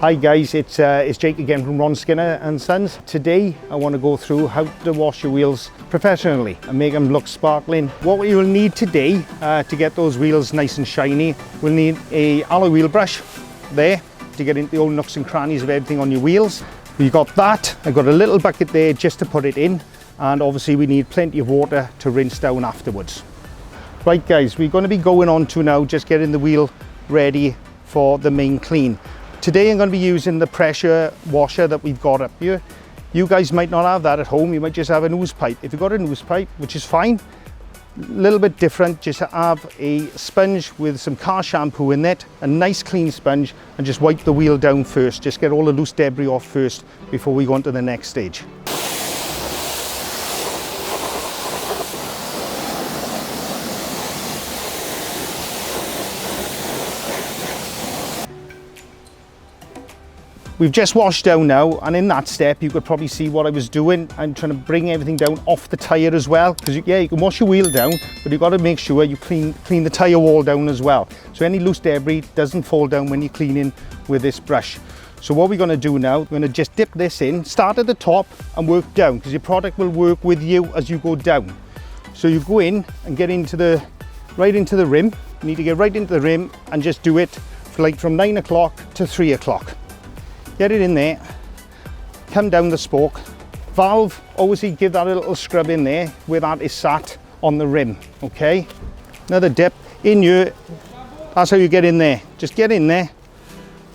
Hi guys, it's Jake again from Ron Skinner and Sons. Today I want to go through how to wash your wheels professionally and make them look sparkling. What we will need today to get those wheels nice and shiny, we'll need a alloy wheel brush there to get into the old nooks and crannies of everything on your wheels. We've got that. I've got a little bucket there just to put it in, and obviously we need plenty of water to rinse down afterwards. Right guys, we're going to be going on to now just getting the wheel ready for the main clean. Today I'm going to be using the pressure washer that we've got up here. You guys might not have that at home, you might just have a nose pipe. If you've got a nose pipe, which is fine, a little bit different, just have a sponge with some car shampoo in it, a nice clean sponge, and just wipe the wheel down first. Just get all the loose debris off first before we go on to the next stage. We've just washed down now, and in that step you could probably see what I was doing. I'm trying to bring everything down off the tyre as well, because you can wash your wheel down, but you've got to make sure you clean the tyre wall down as well, so any loose debris doesn't fall down when you're cleaning with this brush. So what we're going to do now, we're going to just dip this in, start at the top and work down, because your product will work with you as you go down. So you go in and get into right into the rim. You need to get right into the rim and just do it for like from 9 o'clock to 3 o'clock. Get it in there, come down the spoke. Valve, obviously give that a little scrub in there where that is sat on the rim, okay? Another dip in here, that's how you get in there. Just get in there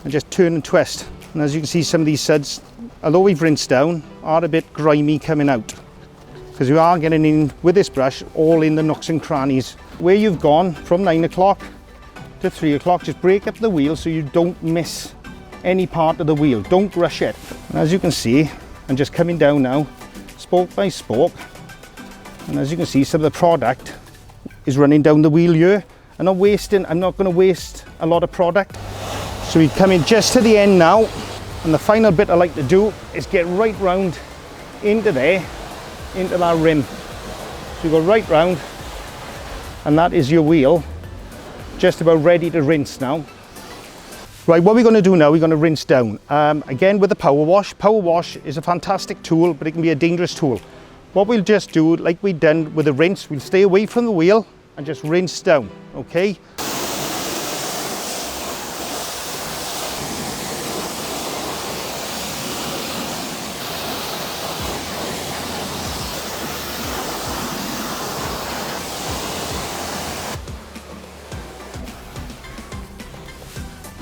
and just turn and twist. And as you can see, some of these suds, although we've rinsed down, are a bit grimy coming out, because you are getting in with this brush all in the nooks and crannies. Where you've gone from 9 o'clock to 3 o'clock, just break up the wheel so you don't miss any part of the wheel. Don't rush it. And as you can see, I'm just coming down now, spoke by spoke, and as you can see, some of the product is running down the wheel here. I'm not going to waste a lot of product. So we come in just to the end now, and the final bit I like to do is get right round into there, into that rim. So you go right round, and that is your wheel just about ready to rinse now. Right, what we're going to do now, we're going to rinse down. Again with the power wash. Power wash is a fantastic tool, but it can be a dangerous tool. What we'll just do, like we've done with the rinse, we'll stay away from the wheel and just rinse down, okay?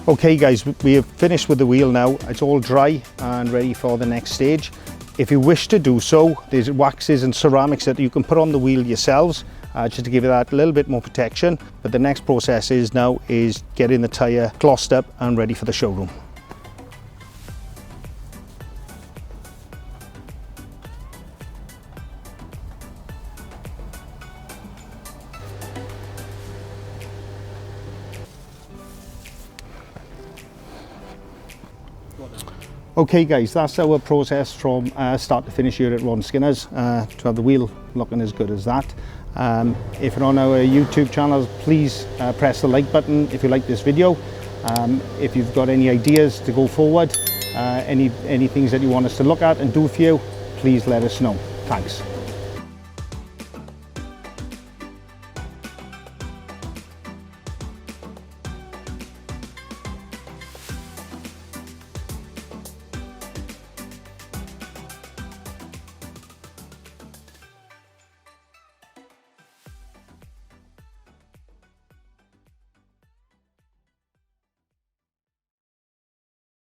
Okay guys, we have finished with the wheel now. It's all dry and ready for the next stage. If you wish to do so, there's waxes and ceramics that you can put on the wheel yourselves, just to give it that a little bit more protection. But the next process is getting the tyre glossed up and ready for the showroom. Okay guys, that's our process from start to finish here at Ron Skinner's, to have the wheel looking as good as that. If you're on our YouTube channel, please press the like button if you like this video. If you've got any ideas to go forward, any things that you want us to look at and do for you, please let us know. Thanks.